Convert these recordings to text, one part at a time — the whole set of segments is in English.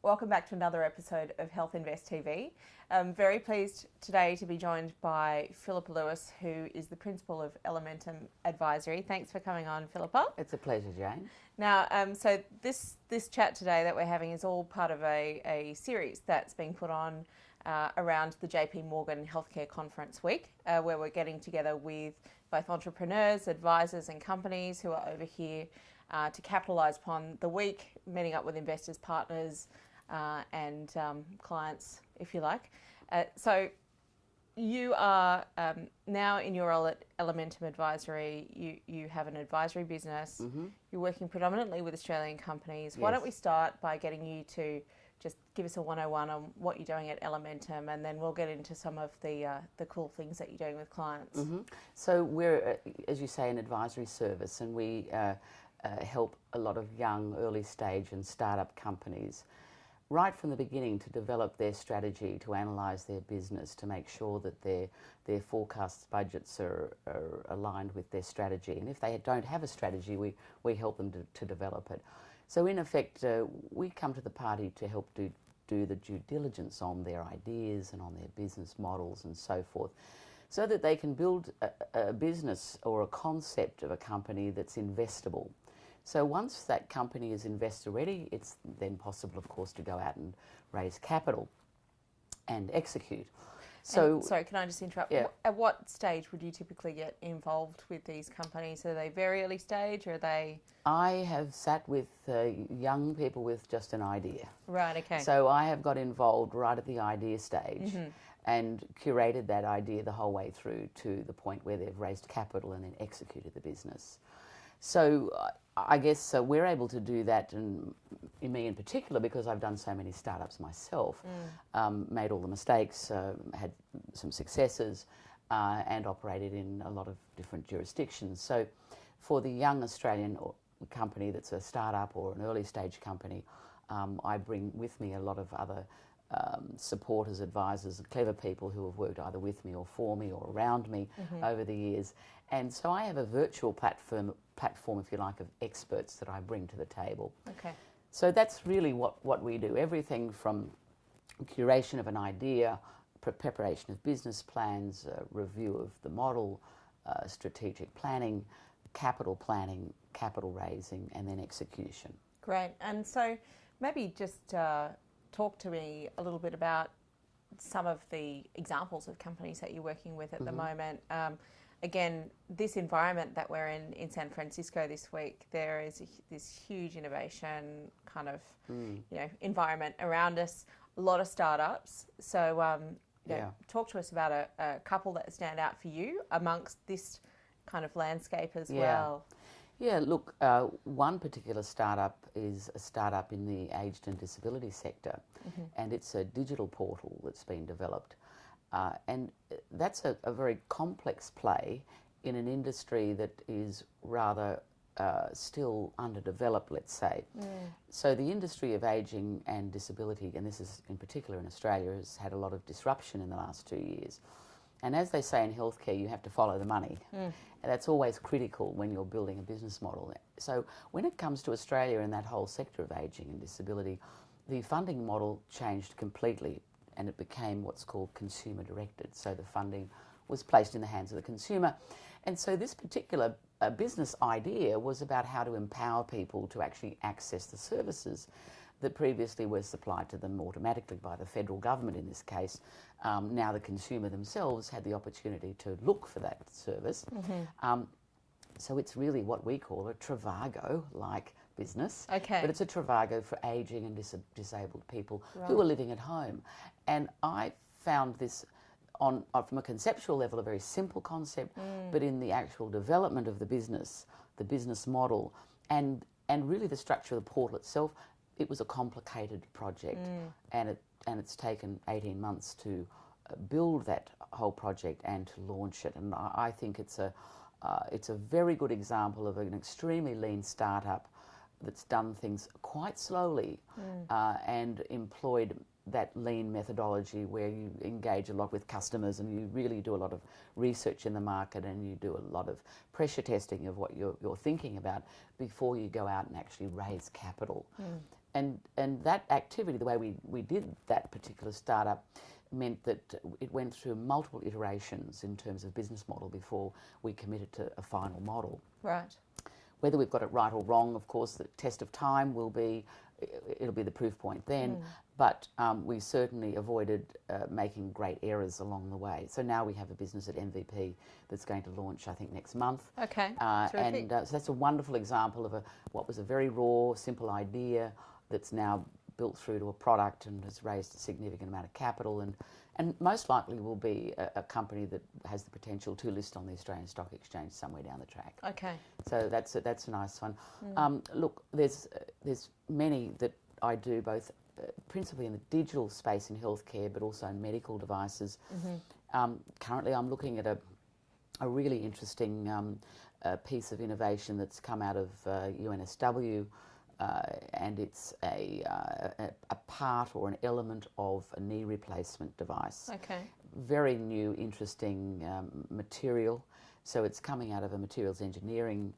Welcome back to another episode of Health Invest TV. I'm very pleased today to be joined by Philippa Lewis, who is the principal of Elementum Advisory. Thanks for coming on, Philippa. It's a pleasure, Jane. Now, so this chat today that we're having is all part of a series that's being put on around the JP Morgan Healthcare Conference Week, where we're getting together with both entrepreneurs, advisors and companies who are over here to capitalise upon the week, meeting up with investors, partners and clients, if you like. So you are now in your role at Elementum Advisory. You have an advisory business. Mm-hmm. You're working predominantly with Australian companies. Yes. Why don't we start by getting you to just give us a 101 on what you're doing at Elementum, and then we'll get into some of the cool things that you're doing with clients. Mm-hmm. So we're, as you say, an advisory service, and we help a lot of young, early stage and startup companies right from the beginning to develop their strategy, to analyse their business, to make sure that their forecasts, budgets are aligned with their strategy. And if they don't have a strategy, we help them to develop it. So in effect, we come to the party to help do the due diligence on their ideas and on their business models and so forth, so that they can build a business or a concept of a company that's investable. So once that company is investor ready, it's then possible, of course, to go out and raise capital and execute. So, sorry, can I just interrupt? Yeah. At what stage would you typically get involved with these companies? Are they very early stage, or are they? I have sat with young people with just an idea. Right, okay. So I have got involved right at the idea stage. Mm-hmm. And curated that idea the whole way through to the point where they've raised capital and then executed the business. So I guess we're able to do that, and me in particular, because I've done so many startups myself, made all the mistakes, had some successes, and operated in a lot of different jurisdictions. So for the young Australian company that's a startup or an early stage company, I bring with me a lot of other supporters, advisors, clever people who have worked either with me or for me or around me over the years. And so I have a virtual platform, if you like, of experts that I bring to the table. Okay. So that's really what we do. Everything from curation of an idea, preparation of business plans, review of the model, strategic planning, capital raising, and then execution. Great. And so maybe just talk to me a little bit about some of the examples of companies that you're working with at the moment. Again, this environment that we're in San Francisco this week, there is this huge innovation kind of environment around us, a lot of startups. So talk to us about a couple that stand out for you amongst this kind of landscape as well. Yeah, look, one particular startup is a startup in the aged and disability sector, and it's a digital portal that's been developed. And that's a very complex play in an industry that is rather still underdeveloped, let's say. So the industry of ageing and disability, and this is in particular in Australia, has had a lot of disruption in the last 2 years. And as they say in healthcare, you have to follow the money. And that's always critical when you're building a business model. So when it comes to Australia and that whole sector of ageing and disability, the funding model changed completely, and it became what's called consumer directed. So the funding was placed in the hands of the consumer. And so this particular business idea was about how to empower people to actually access the services that previously were supplied to them automatically by the federal government in this case. Now the consumer themselves had the opportunity to look for that service. So it's really what we call a Trivago-like business. Okay. But it's a Trivago for ageing and disabled people who are living at home. And I found this from a conceptual level a very simple concept, but in the actual development of the business model, and really the structure of the portal itself, it was a complicated project, and it's taken 18 months to build that whole project and to launch it. And I think it's a very good example of an extremely lean startup that's done things quite slowly and employed that lean methodology where you engage a lot with customers and you really do a lot of research in the market and you do a lot of pressure testing of what you're thinking about before you go out and actually raise capital. and that activity, the way we did that particular startup, meant that it went through multiple iterations in terms of business model before we committed to a final model. Right. Whether we've got it right or wrong, of course, the test of time it'll be the proof point then, but we certainly avoided making great errors along the way. So now we have a business at MVP that's going to launch, I think, next month. Okay, and so that's a wonderful example of what was a very raw, simple idea that's now built through to a product and has raised a significant amount of capital, and most likely will be a company that has the potential to list on the Australian Stock Exchange somewhere down the track. Okay. So that's a nice one. Look, there's many that I do, both principally in the digital space in healthcare, but also in medical devices. Currently, I'm looking at a really interesting piece of innovation that's come out of UNSW. And it's a part or an element of a knee replacement device. Okay. Very new, interesting material. So it's coming out of a materials engineering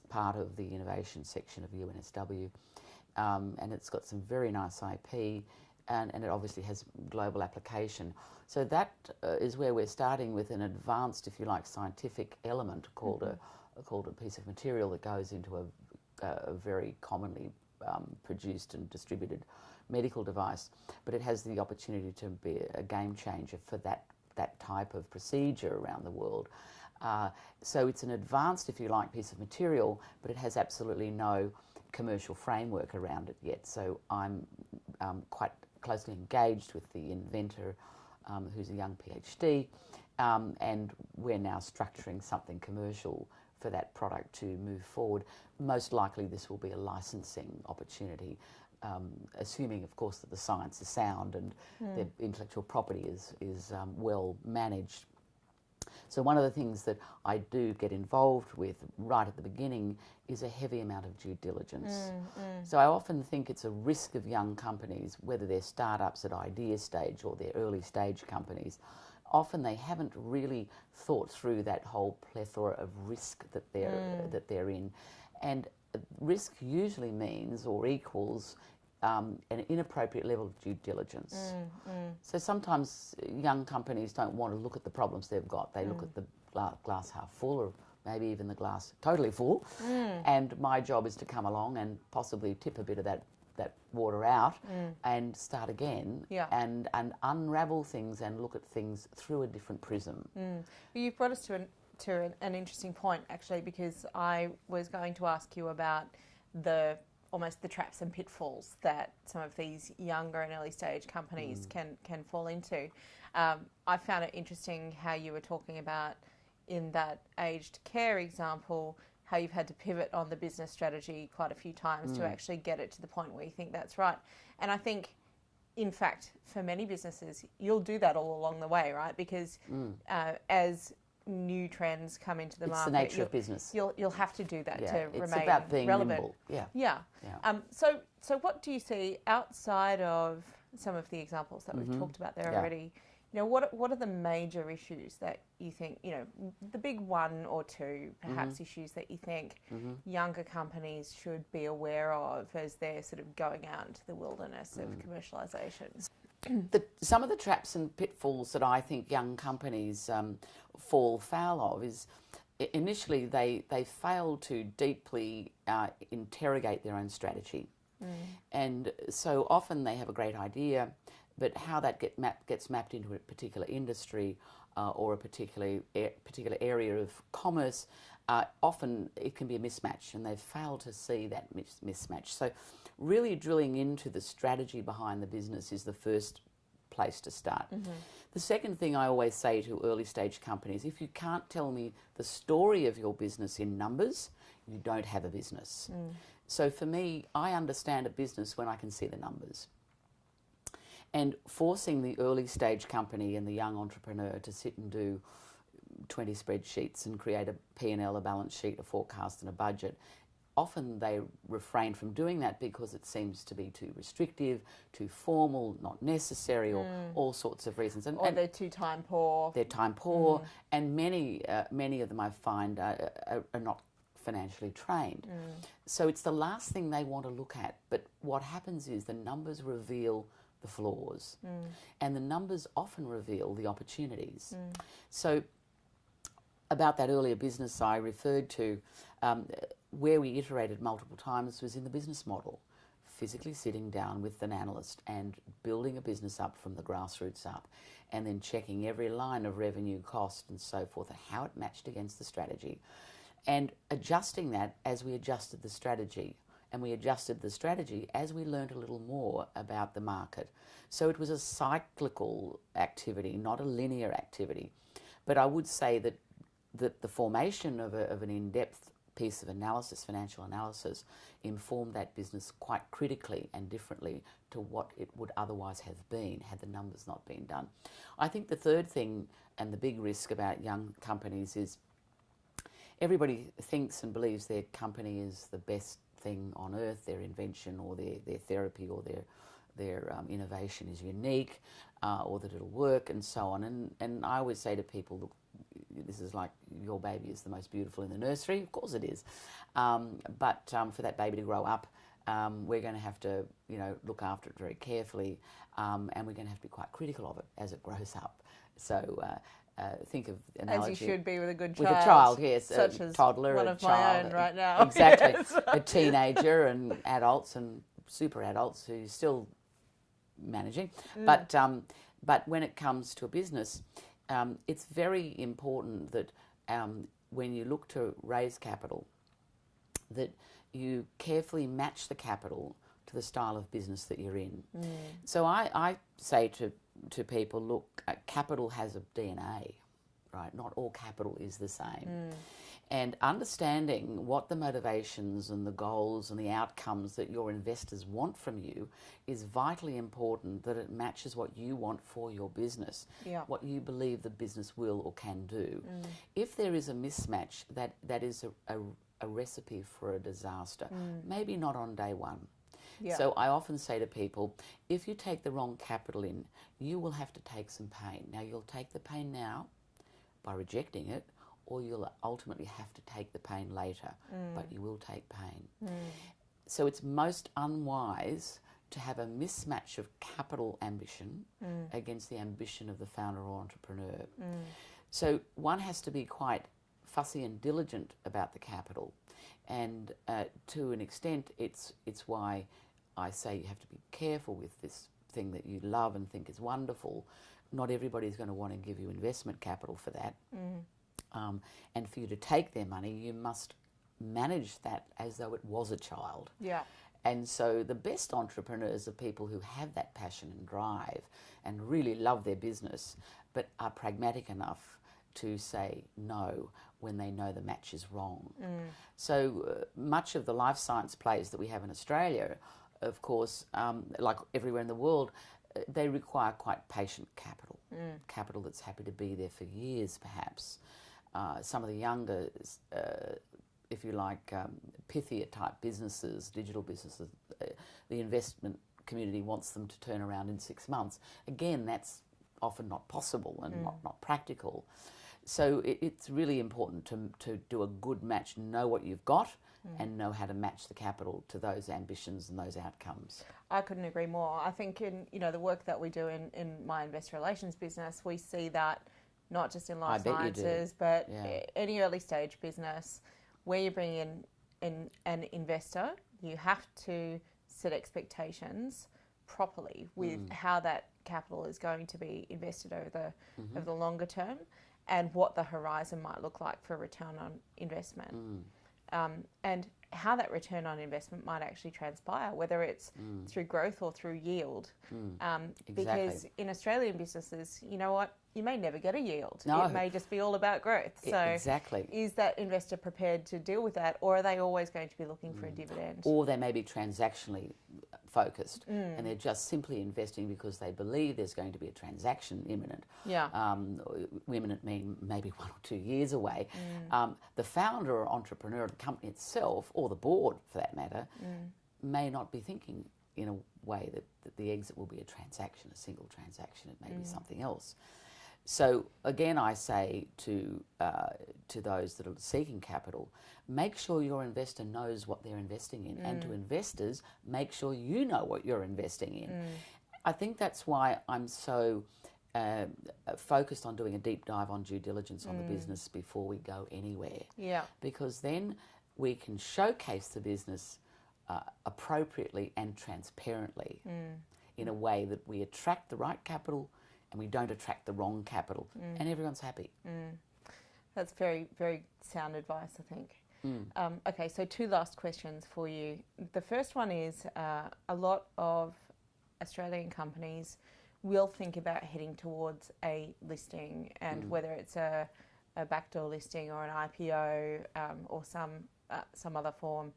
part of the innovation section of UNSW. And it's got some very nice IP, and it obviously has global application. So that is where we're starting with an advanced, if you like, scientific element called a piece of material that goes into a very commonly produced and distributed medical device, but it has the opportunity to be a game changer for that type of procedure around the world. So it's an advanced, if you like, piece of material, but it has absolutely no commercial framework around it yet. So I'm quite closely engaged with the inventor, who's a young PhD, and we're now structuring something commercial for that product to move forward. Most likely this will be a licensing opportunity, assuming, of course, that the science is sound and the intellectual property is well managed. So one of the things that I do get involved with right at the beginning is a heavy amount of due diligence. So I often think it's a risk of young companies, whether they're startups at idea stage or they're early stage companies, often they haven't really thought through that whole plethora of risk that they're in. And risk usually means or equals an inappropriate level of due diligence. So sometimes young companies don't want to look at the problems they've got. They look at the glass half full, or maybe even the glass totally full. And my job is to come along and possibly tip a bit of that water out and start again and unravel things and look at things through a different prism. Well, you've brought us to an interesting point, actually, because I was going to ask you about almost the traps and pitfalls that some of these younger and early stage companies can fall into. I found it interesting how you were talking about, in that aged care example, how you've had to pivot on the business strategy quite a few times to actually get it to the point where you think that's right. And I think, in fact, for many businesses, you'll do that all along the way, right? Because as new trends come into the market, it's the nature of business. You'll have to do that to it's remain about being relevant. Nimble. So what do you see outside of some of the examples that we've talked about there already? You know, what are the major issues that you think, you know, the big one or two perhaps issues that you think younger companies should be aware of as they're sort of going out into the wilderness of commercialisation? Some of the traps and pitfalls that I think young companies fall foul of is, initially they fail to deeply interrogate their own strategy. And so often they have a great idea, but how that gets mapped into a particular industry or a particular area of commerce, often it can be a mismatch, and they fail to see that mismatch. So really drilling into the strategy behind the business is the first place to start. The second thing I always say to early stage companies, if you can't tell me the story of your business in numbers, you don't have a business. So for me, I understand a business when I can see the numbers. And forcing the early stage company and the young entrepreneur to sit and do 20 spreadsheets and create a P&L, a balance sheet, a forecast and a budget, often they refrain from doing that because it seems to be too restrictive, too formal, not necessary, or all sorts of reasons. And they're too time poor. They're time poor, and many of them I find are not financially trained. So it's the last thing they want to look at. But what happens is the numbers reveal the flaws, and the numbers often reveal the opportunities. So about that earlier business I referred to, where we iterated multiple times was in the business model, physically sitting down with an analyst and building a business up from the grassroots up, and then checking every line of revenue, cost and so forth, and how it matched against the strategy, and adjusting that as we adjusted the strategy. And we adjusted the strategy as we learned a little more about the market. So it was a cyclical activity, not a linear activity. But I would say that the formation of an in-depth piece of analysis, financial analysis, informed that business quite critically and differently to what it would otherwise have been had the numbers not been done. I think the third thing and the big risk about young companies is everybody thinks and believes their company is the best thing on earth, their invention or their therapy or their innovation is unique, or that it'll work and so on. And I always say to people, look, this is like your baby is the most beautiful in the nursery. Of course it is. But for that baby to grow up, we're going to have to, look after it very carefully, and we're going to have to be quite critical of it as it grows up. So think of analogy. As you should be with a good child. With a child, yes. Such a as toddler, one a of child. my own right now. Exactly. Yes. A teenager and adults and super adults who are still managing. But when it comes to a business, it's very important that when you look to raise capital, that you carefully match the capital to the style of business that you're in. So I say to people, look, capital has a DNA, right? Not all capital is the same. And understanding what the motivations and the goals and the outcomes that your investors want from you is vitally important, that it matches what you want for your business, what you believe the business will or can do. If there is a mismatch, that is a recipe for a disaster, maybe not on day one. So I often say to people, if you take the wrong capital in, you will have to take some pain. Now, you'll take the pain now by rejecting it, or you'll ultimately have to take the pain later, but you will take pain. So it's most unwise to have a mismatch of capital ambition against the ambition of the founder or entrepreneur. So one has to be quite fussy and diligent about the capital, and to an extent it's why I say you have to be careful with this thing that you love and think is wonderful. Not everybody's going to want to give you investment capital for that. And for you to take their money, you must manage that as though it was a child. And so the best entrepreneurs are people who have that passion and drive and really love their business, but are pragmatic enough to say no when they know the match is wrong. So much of the life science plays that we have in Australia, of course, like everywhere in the world, they require quite patient capital, capital that's happy to be there for years perhaps. Some of the younger, if you like, pithier type businesses, digital businesses, the investment community wants them to turn around in 6 months. Again, that's often not possible and not practical. So it's really important to do a good match, know what you've got and know how to match the capital to those ambitions and those outcomes. I couldn't agree more. I think in the work that we do in my investor relations business, we see that not just in life sciences, but any early stage business where you bring in an investor, you have to set expectations properly with how that capital is going to be invested over the longer term and what the horizon might look like for return on investment. And how that return on investment might actually transpire, whether it's through growth or through yield. Because in Australian businesses, you know what, you may never get a yield. No. It may just be all about growth. So is that investor prepared to deal with that, or are they always going to be looking for a dividend? Or they may be transactionally focused and they're just simply investing because they believe there's going to be a transaction imminent. Imminent mean maybe 1 or 2 years away. The founder or entrepreneur of the company itself, or the board for that matter, may not be thinking in a way that the exit will be a transaction, a single transaction. It may be something else. So again, I say to those that are seeking capital, make sure your investor knows what they're investing in, and to investors, make sure you know what you're investing in. I think that's why I'm so focused on doing a deep dive on due diligence on the business before we go anywhere. Yeah. Because then we can showcase the business appropriately and transparently in a way that we attract the right capital and we don't attract the wrong capital, and everyone's happy. That's very, very sound advice, I think. Okay, so 2 last questions for you. The first one is a lot of Australian companies will think about heading towards a listing, and whether it's a backdoor listing or an IPO or some other form,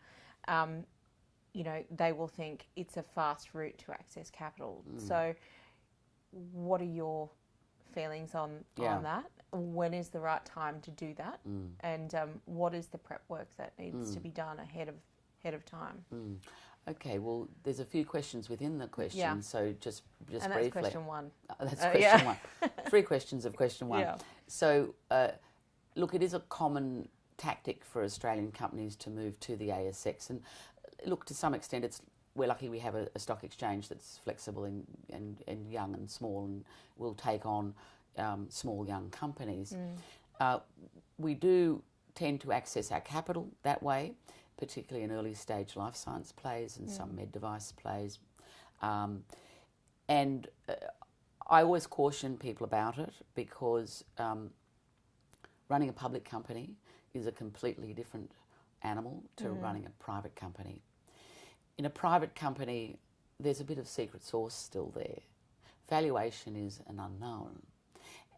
you know, they will think it's a fast route to access capital. So what are your feelings on that? When is the right time to do that? And what is the prep work that needs to be done ahead of time? Okay, well, there's a few questions within the question, so just and briefly. That's question 1. That's question 1. 3 questions of question 1. Yeah. So, look, it is a common tactic for Australian companies to move to the ASX, and look, to some extent, we're lucky we have a stock exchange that's flexible and young and small, and will take on small young companies. We do tend to access our capital that way, particularly in early stage life science plays and some med device plays. And I always caution people about it, because running a public company is a completely different animal to running a private company. In a private company, there's a bit of secret sauce still there. Valuation is an unknown,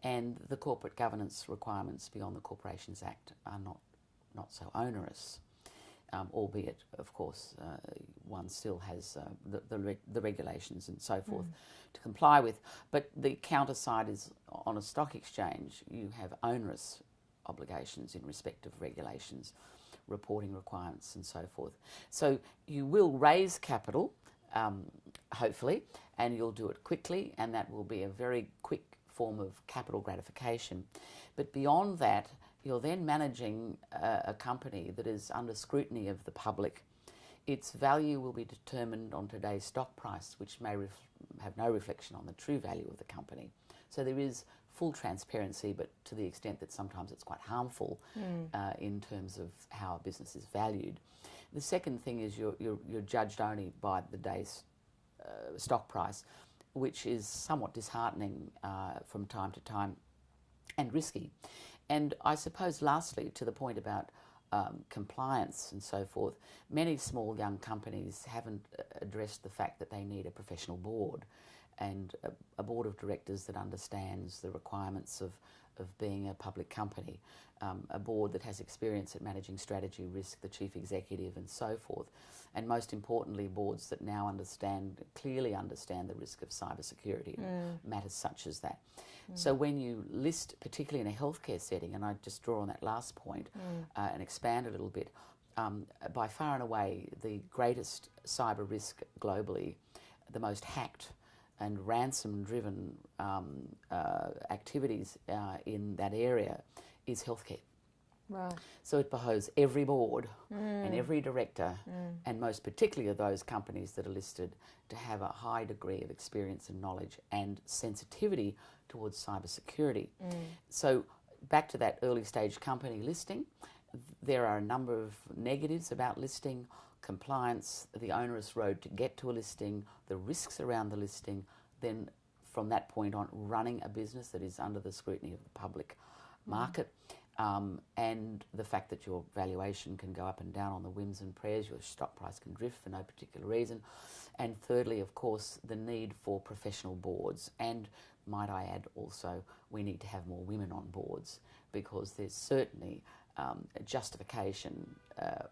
and the corporate governance requirements beyond the Corporations Act are not so onerous, albeit, of course, one still has the regulations and so forth to comply with. But the counter side is, on a stock exchange, you have onerous obligations in respect of regulations, reporting requirements and so forth. So you will raise capital, hopefully, and you'll do it quickly, and that will be a very quick form of capital gratification. But beyond that, you're then managing a company that is under scrutiny of the public. Its value will be determined on today's stock price, which may have no reflection on the true value of the company. So there is full transparency, but to the extent that sometimes it's quite harmful in terms of how a business is valued. The second thing is you're judged only by the day's stock price, which is somewhat disheartening from time to time and risky. And I suppose lastly, to the point about compliance and so forth, many small young companies haven't addressed the fact that they need a professional board, and a board of directors that understands the requirements of being a public company, a board that has experience at managing strategy, risk, the chief executive and so forth, and most importantly, boards that now clearly understand the risk of cybersecurity and matters such as that. So when you list, particularly in a healthcare setting, and I just draw on that last point and expand a little bit, by far and away the greatest cyber risk globally, the most hacked and ransom-driven activities in that area is healthcare. Right. So it behoves every board and every director, and most particularly of those companies that are listed, to have a high degree of experience and knowledge and sensitivity towards cybersecurity. So back to that early stage company listing, there are a number of negatives about listing: compliance, the onerous road to get to a listing, the risks around the listing, then from that point on running a business that is under the scrutiny of the public market, and the fact that your valuation can go up and down on the whims and prayers, your stock price can drift for no particular reason. And thirdly, of course, the need for professional boards. And might I add also, we need to have more women on boards, because there's certainly a justification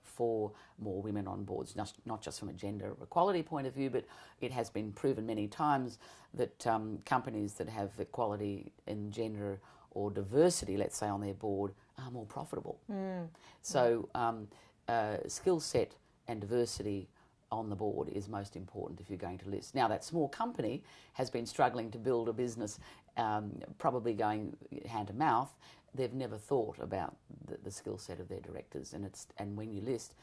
for more women on boards, not just from a gender equality point of view, but it has been proven many times that companies that have equality in gender or diversity, let's say, on their board are more profitable. So skill set and diversity on the board is most important if you're going to list. Now, that small company has been struggling to build a business, probably going hand to mouth. They've never thought about the skill set of their directors, and when you list,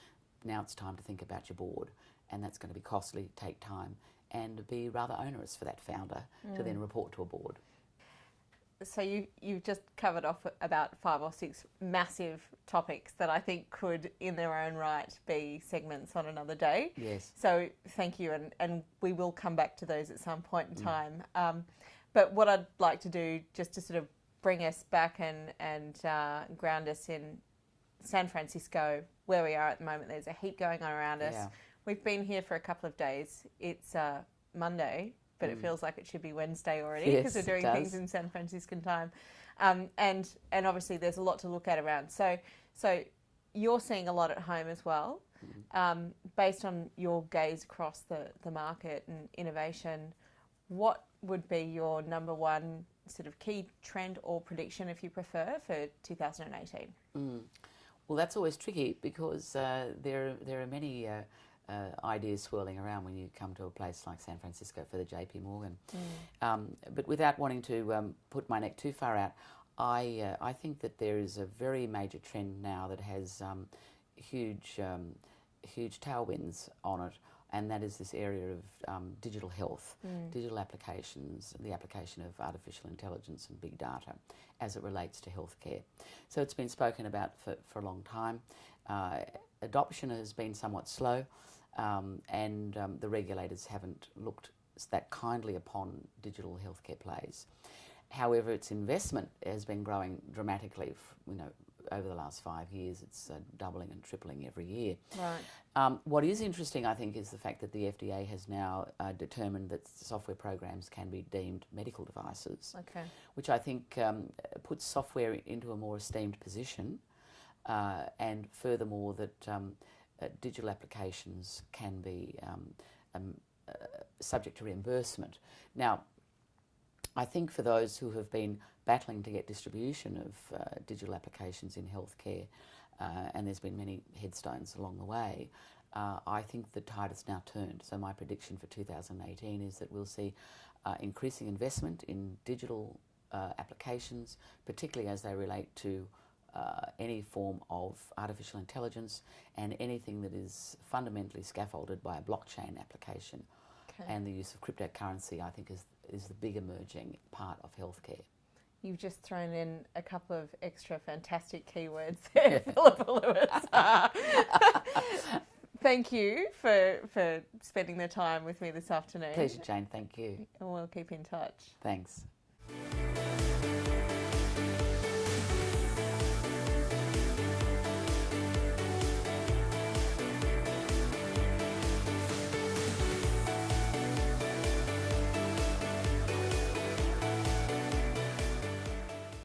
now it's time to think about your board, and that's going to be costly, take time, and be rather onerous for that founder to then report to a board. So you've just covered off about 5 or 6 massive topics that I think could, in their own right, be segments on another day. Yes. So thank you, and we will come back to those at some point in time. But what I'd like to do, just to sort of bring us back and ground us in San Francisco, where we are at the moment. There's a heat going on around us. Yeah. We've been here for a couple of days. It's Monday, but it feels like it should be Wednesday already because we're doing things in San Franciscan time. And obviously there's a lot to look at around. So you're seeing a lot at home as well. Based on your gaze across the market and innovation, what would be your number one sort of key trend or prediction, if you prefer, for 2018? Well, that's always tricky because there are many ideas swirling around when you come to a place like San Francisco for the JP Morgan. But without wanting to put my neck too far out, I think that there is a very major trend now that has huge tailwinds on it, and that is this area of digital health, digital applications, the application of artificial intelligence and big data as it relates to healthcare. So it's been spoken about for a long time. Adoption has been somewhat slow, and the regulators haven't looked that kindly upon digital healthcare plays. However, its investment has been growing dramatically, over the last 5 years. It's doubling and tripling every year. Right. What is interesting, I think, is the fact that the FDA has now determined that software programs can be deemed medical devices, which I think puts software into a more esteemed position, and furthermore that digital applications can be subject to reimbursement. Now, I think for those who have been battling to get distribution of digital applications in healthcare, and there's been many headstones along the way, I think the tide has now turned. So my prediction for 2018 is that we'll see increasing investment in digital applications, particularly as they relate to any form of artificial intelligence and anything that is fundamentally scaffolded by a blockchain application. And the use of cryptocurrency, I think, is the big emerging part of healthcare. You've just thrown in a couple of extra fantastic keywords there, Philippa Lewis. Thank you for spending the time with me this afternoon. Pleasure, Jane. Thank you. And we'll keep in touch. Thanks.